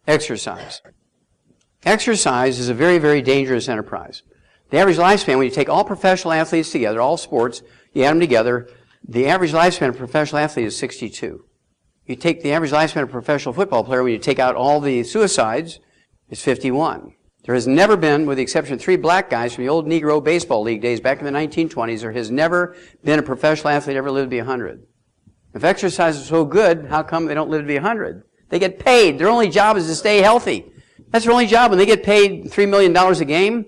Exercise. Exercise is a very, very dangerous enterprise. The average lifespan, when you take all professional athletes together, all sports, you add them together, the average lifespan of a professional athlete is 62. You take the average lifespan of a professional football player, when you take out all the suicides, is 51. There has never been, with the exception of 3 black guys from the old Negro Baseball League days back in the 1920s, there has never been a professional athlete ever lived to be 100. If exercise is so good, how come they don't live to be 100? They get paid. Their only job is to stay healthy. That's their only job. When they get paid $3 million a game,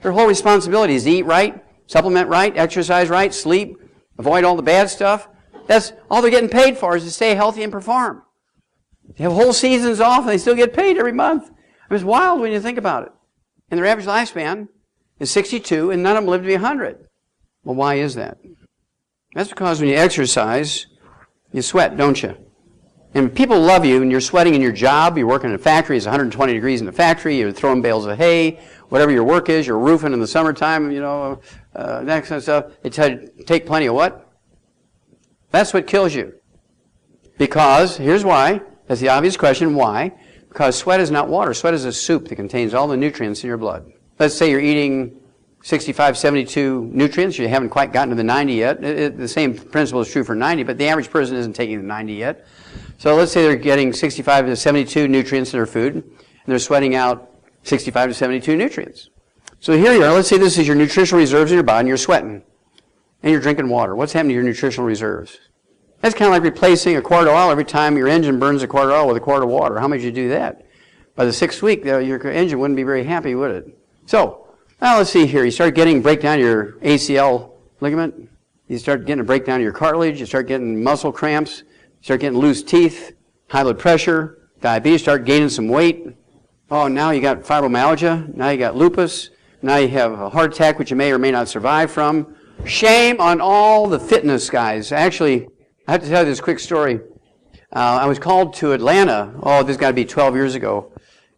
their whole responsibility is to eat right, supplement right, exercise right, sleep, avoid all the bad stuff. That's all they're getting paid for, is to stay healthy and perform. They have whole seasons off and they still get paid every month. It's wild when you think about it. And their average lifespan is 62 and none of them live to be 100. Well, why is that? That's because when you exercise, you sweat, don't you? And people love you and you're sweating in your job. You're working in a factory. It's 120 degrees in the factory. You're throwing bales of hay. Whatever your work is, you're roofing in the summertime, that kind of stuff. They tell you to take plenty of what? That's what kills you. Because, here's why. That's the obvious question. Why? Because sweat is not water. Sweat is a soup that contains all the nutrients in your blood. Let's say you're eating 65, 72 nutrients. You haven't quite gotten to the 90 yet. The same principle is true for 90, but the average person isn't taking the 90 yet. So let's say they're getting 65 to 72 nutrients in their food, and they're sweating out 65 to 72 nutrients. So here you are. Let's say this is your nutritional reserves in your body, and you're sweating, and you're drinking water. What's happening to your nutritional reserves? That's kind of like replacing a quart of oil every time your engine burns a quart of oil with a quart of water. How much you do that? By the 6th week, your engine wouldn't be very happy, would it? So, now let's see here. You start getting breakdown your ACL ligament. You start getting a breakdown of your cartilage. You start getting muscle cramps. You start getting loose teeth, high blood pressure, diabetes. Start gaining some weight. Oh, now you got fibromyalgia. Now you got lupus. Now you have a heart attack, which you may or may not survive from. Shame on all the fitness guys. Actually, I have to tell you this quick story. I was called to Atlanta. Oh, this got to be 12 years ago.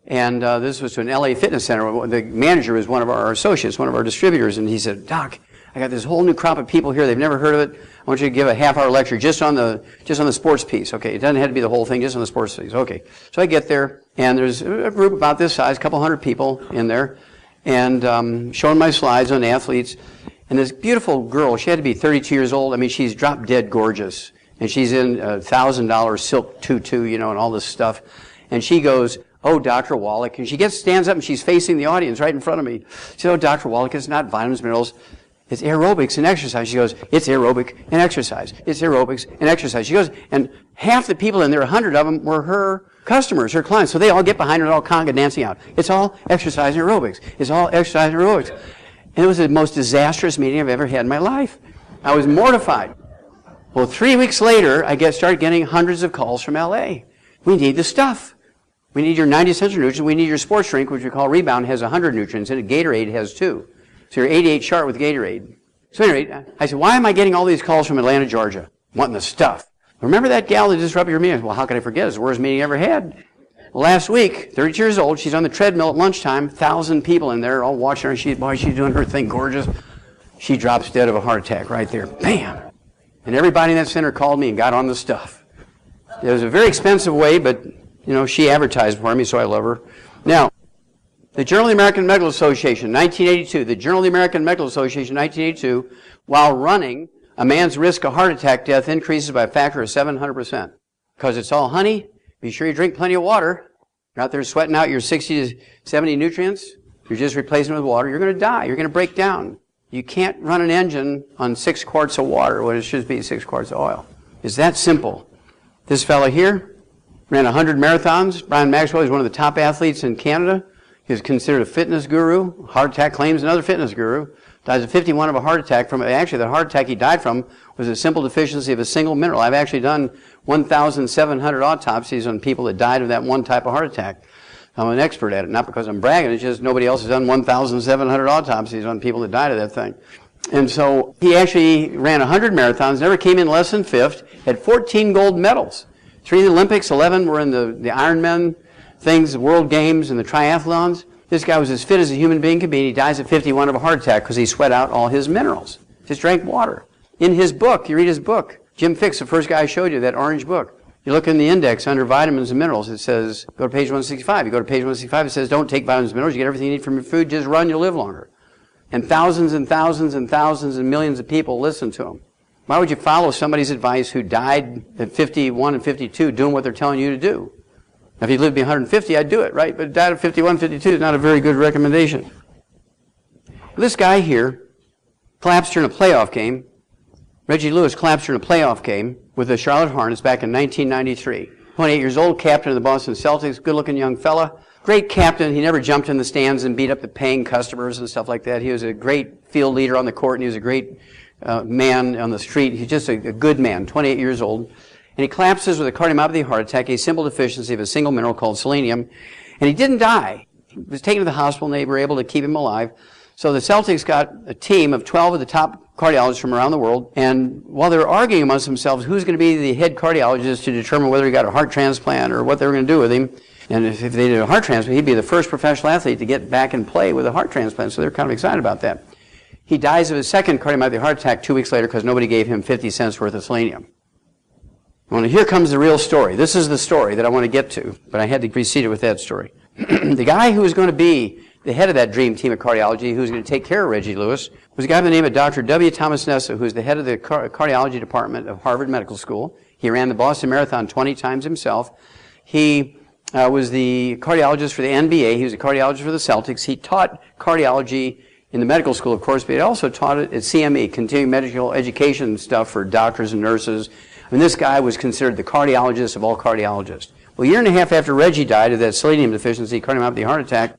And this was to an LA fitness center. The manager was one of our associates, one of our distributors. And he said, Doc, I got this whole new crop of people here. They've never heard of it. I want you to give a half-hour lecture just on the sports piece. Okay, it doesn't have to be the whole thing, just on the sports piece. Okay. So I get there, and there's a group about this size, a couple hundred people in there, and showing my slides on the athletes. And this beautiful girl, she had to be 32 years old. I mean, she's drop dead gorgeous. And she's in a $1,000 silk tutu, and all this stuff. And she goes, oh, Dr. Wallach. And she stands up and she's facing the audience right in front of me. She said, oh, Dr. Wallach, it's not vitamins, minerals. It's aerobics and exercise. She goes, it's aerobic and exercise. It's aerobics and exercise. She goes, and half the people in there, 100 of them, were her customers, her clients. So they all get behind her and all conga dancing out. It's all exercise and aerobics. It's all exercise and aerobics. And it was the most disastrous meeting I've ever had in my life. I was mortified. Well, 3 weeks later, I started getting hundreds of calls from LA. We need the stuff. We need your 90 essential nutrients. We need your sports drink, which we call Rebound, has 100 nutrients in it. Gatorade has 2. So you're 88 sharp with Gatorade. So anyway, I said, why am I getting all these calls from Atlanta, Georgia, wanting the stuff? Remember that gal that disrupted your meeting? Well, how could I forget? It's the worst meeting I ever had. Well, last week, 32 years old, she's on the treadmill at lunchtime, 1,000 people in there all watching her. She's doing her thing gorgeous. She drops dead of a heart attack right there. Bam! And everybody in that center called me and got on the stuff. It was a very expensive way, but, she advertised for me, so I love her. Now, the Journal of the American Medical Association, 1982. The Journal of the American Medical Association, 1982. While running, a man's risk of heart attack death increases by a factor of 700%. Because it's all honey. Be sure you drink plenty of water. You're out there sweating out your 60 to 70 nutrients. You're just replacing it with water. You're going to die. You're going to break down. You can't run an engine on 6 quarts of water when it should be 6 quarts of oil. It's that simple. This fellow here ran 100 marathons. Brian Maxwell is one of the top athletes in Canada. He was considered a fitness guru. Heart attack claims another fitness guru. Dies at 51 of a heart attack actually the heart attack he died from was a simple deficiency of a single mineral. I've actually done 1,700 autopsies on people that died of that one type of heart attack. I'm an expert at it, not because I'm bragging, it's just nobody else has done 1,700 autopsies on people that died of that thing. And so he actually ran 100 marathons, never came in less than 5th, had 14 gold medals. 3 in the Olympics, 11 were in the Ironman things, the World Games, and the triathlons. This guy was as fit as a human being could be. He dies at 51 of a heart attack because he sweat out all his minerals. Just drank water. In his book, you read his book. Jim Fix, the first guy I showed you, that orange book. You look in the index under vitamins and minerals, it says, go to page 165. You go to page 165, it says, don't take vitamins and minerals. You get everything you need from your food. Just run, you'll live longer. And thousands and thousands and thousands and millions of people listen to them. Why would you follow somebody's advice who died at 51 and 52 doing what they're telling you to do? If he lived to be 150, I'd do it, right? But died at 51, 52 is not a very good recommendation. This guy here collapsed during a playoff game. Reggie Lewis collapsed during a playoff game with the Charlotte Hornets back in 1993. 28 years old, captain of the Boston Celtics, good-looking young fella. Great captain. He never jumped in the stands and beat up the paying customers and stuff like that. He was a great field leader on the court, and he was a great man on the street. He's just a good man, 28 years old. And he collapses with a cardiomyopathy heart attack, a simple deficiency of a single mineral called selenium. And he didn't die. He was taken to the hospital, and they were able to keep him alive. So the Celtics got a team of 12 of the top cardiologists from around the world, and while they were arguing amongst themselves who's going to be the head cardiologist to determine whether he got a heart transplant or what they were going to do with him, and if they did a heart transplant, he'd be the first professional athlete to get back and play with a heart transplant, so they're kind of excited about that. He dies of his second cardiomyopathy heart attack 2 weeks later because nobody gave him 50 cents worth of selenium. Well, here comes the real story. This is the story that I want to get to, but I had to precede it with that story. The guy who was going to be the head of that dream team of cardiology, who was going to take care of Reggie Lewis, was a guy by the name of Dr. W. Thomas Nessa, who was the head of the cardiology department of Harvard Medical School. He ran the Boston Marathon 20 times himself. He was the cardiologist for the NBA. He was a cardiologist for the Celtics. He taught cardiology in the medical school, of course, but he also taught it at CME, continuing medical education stuff for doctors and nurses. And this guy was considered the cardiologist of all cardiologists. Well, a year and a half after Reggie died of that selenium deficiency, cardiomyopathy heart attack,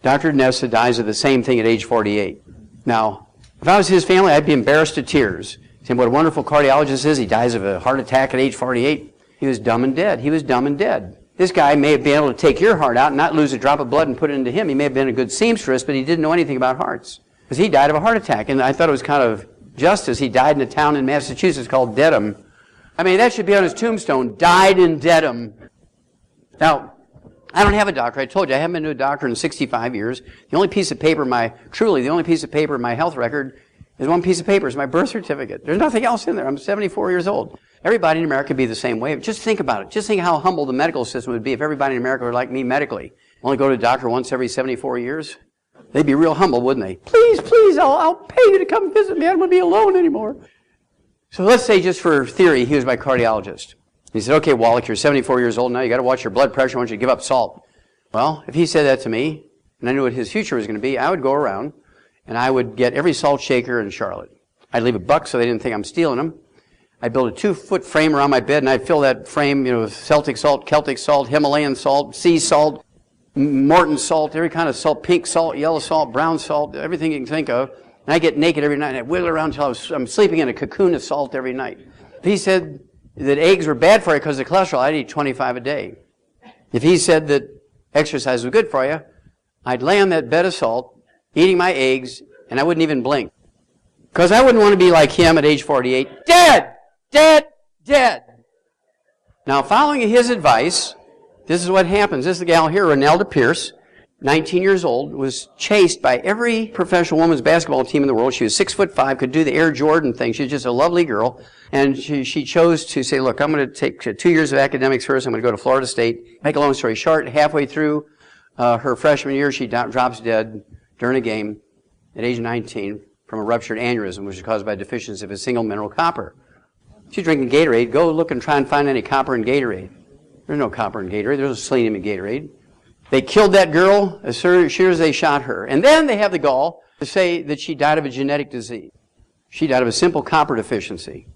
Dr. Nessa dies of the same thing at age 48. Now, if I was his family, I'd be embarrassed to tears. Saying what a wonderful cardiologist is, he dies of a heart attack at age 48. He was dumb and dead. He was dumb and dead. This guy may have been able to take your heart out and not lose a drop of blood and put it into him. He may have been a good seamstress, but he didn't know anything about hearts. Because he died of a heart attack. And I thought it was kind of justice. He died in a town in Massachusetts called Dedham. I mean, that should be on his tombstone. Died in Dedham. Now, I don't have a doctor. I told you, I haven't been to a doctor in 65 years. The only piece of paper, truly, the only piece of paper in my health record is one piece of paper. It's my birth certificate. There's nothing else in there. I'm 74 years old. Everybody in America would be the same way. Just think about it. Just think how humble the medical system would be if everybody in America were like me medically. Only go to a doctor once every 74 years. They'd be real humble, wouldn't they? Please, please, I'll pay you to come visit me. I don't want to be alone anymore. So let's say, just for theory, he was my cardiologist. He said, okay, Wallach, you're 74 years old now. You got to watch your blood pressure. I want you to give up salt. Well, if he said that to me, and I knew what his future was going to be, I would go around and I would get every salt shaker in Charlotte. I'd leave a buck so they didn't think I'm stealing them. I'd build a 2-foot frame around my bed, and I'd fill that frame, with Celtic salt, Celtic salt, Himalayan salt, sea salt, Morton salt, every kind of salt, pink salt, yellow salt, brown salt, everything you can think of. And I'd get naked every night, and I'd wiggle around until I'm sleeping in a cocoon of salt every night. If he said that eggs were bad for you because of cholesterol, I'd eat 25 a day. If he said that exercise was good for you, I'd lay on that bed of salt, eating my eggs, and I wouldn't even blink. Because I wouldn't want to be like him at age 48, dead, dead, dead. Now, following his advice, this is what happens. This is the gal here, Renelda Pierce, 19 years old, was chased by every professional women's basketball team in the world. She was 6'5", could do the Air Jordan thing. She was just a lovely girl. And she chose to say, look, I'm going to take 2 years of academics first. I'm going to go to Florida State. Make a long story short, halfway through her freshman year, she drops dead during a game at age 19 from a ruptured aneurysm, which is caused by a deficiency of a single mineral, copper. She's drinking Gatorade. Go look and try and find any copper in Gatorade. There's no copper in Gatorade. There's no selenium in Gatorade. They killed that girl as sure as they shot her. And then they have the gall to say that she died of a genetic disease. She died of a simple copper deficiency.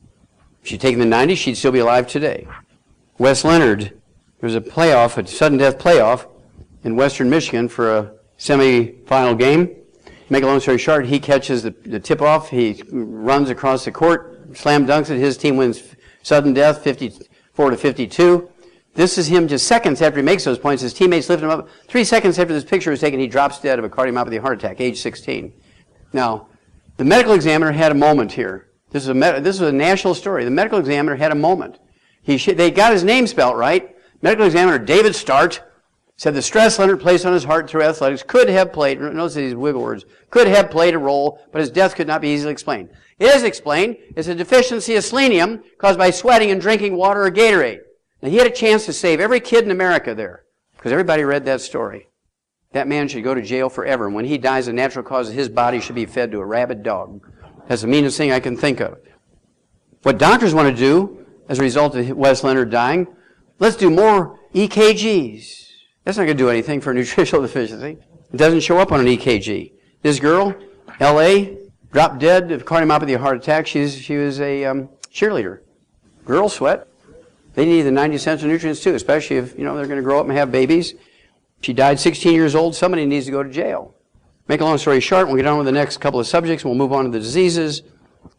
If she'd taken the 90s, she'd still be alive today. Wes Leonard, there was a sudden death playoff in western Michigan for a semifinal game. Make a long story short, he catches the tip-off. He runs across the court, slam dunks it. His team wins sudden death, 54-52. This is him just seconds after he makes those points. His teammates lift him up. 3 seconds after this picture was taken, he drops dead of a cardiomyopathy heart attack, age 16. Now, the medical examiner had a moment here. This is a national story. The medical examiner had a moment. They got his name spelt right. Medical examiner David Start said the stress Leonard placed on his heart through athletics could have played, notice these wiggle words, could have played a role, but his death could not be easily explained. It is explained. It's a deficiency of selenium caused by sweating and drinking water or Gatorade. Now, he had a chance to save every kid in America there, because everybody read that story. That man should go to jail forever, and when he dies of natural causes, his body should be fed to a rabid dog. That's the meanest thing I can think of. What doctors want to do, as a result of Wes Leonard dying, let's do more EKGs. That's not going to do anything for nutritional deficiency. It doesn't show up on an EKG. This girl, L.A., dropped dead of cardiomyopathy, a heart attack. She was a cheerleader. Girls sweat. They need the 90 essential nutrients too, especially if they're going to grow up and have babies. She died 16 years old. Somebody needs to go to jail. Make a long story short, we'll get on with the next couple of subjects, and we'll move on to the diseases.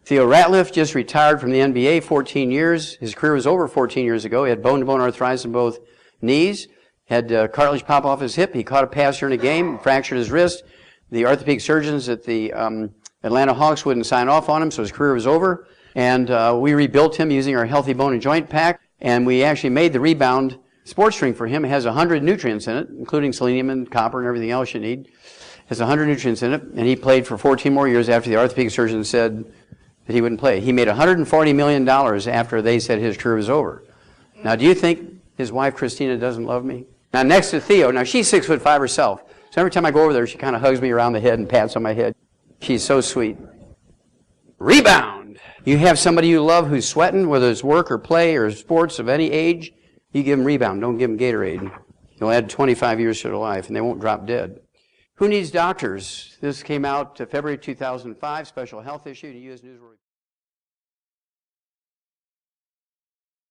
Theo Ratliff just retired from the NBA 14 years. His career was over 14 years ago. He had bone-to-bone arthritis in both knees, had cartilage pop off his hip. He caught a pass during a game, fractured his wrist. The orthopedic surgeons at the Atlanta Hawks wouldn't sign off on him, so his career was over. And we rebuilt him using our Healthy Bone and Joint Pack, and we actually made the Rebound sports drink for him. It has 100 nutrients in it, including selenium and copper and everything else you need. It has 100 nutrients in it, and he played for 14 more years after the orthopedic surgeon said that he wouldn't play. He made $140 million after they said his career was over. Now, do you think his wife, Christina, doesn't love me? Now, next to Theo, now she's 6'5" herself, so every time I go over there, she kind of hugs me around the head and pats on my head. She's so sweet. Rebound! You have somebody you love who's sweating, whether it's work or play or sports of any age, you give them Rebound. Don't give them Gatorade. You'll add 25 years to their life, and they won't drop dead. Who needs doctors? This came out February 2005, special health issue to U.S. News World.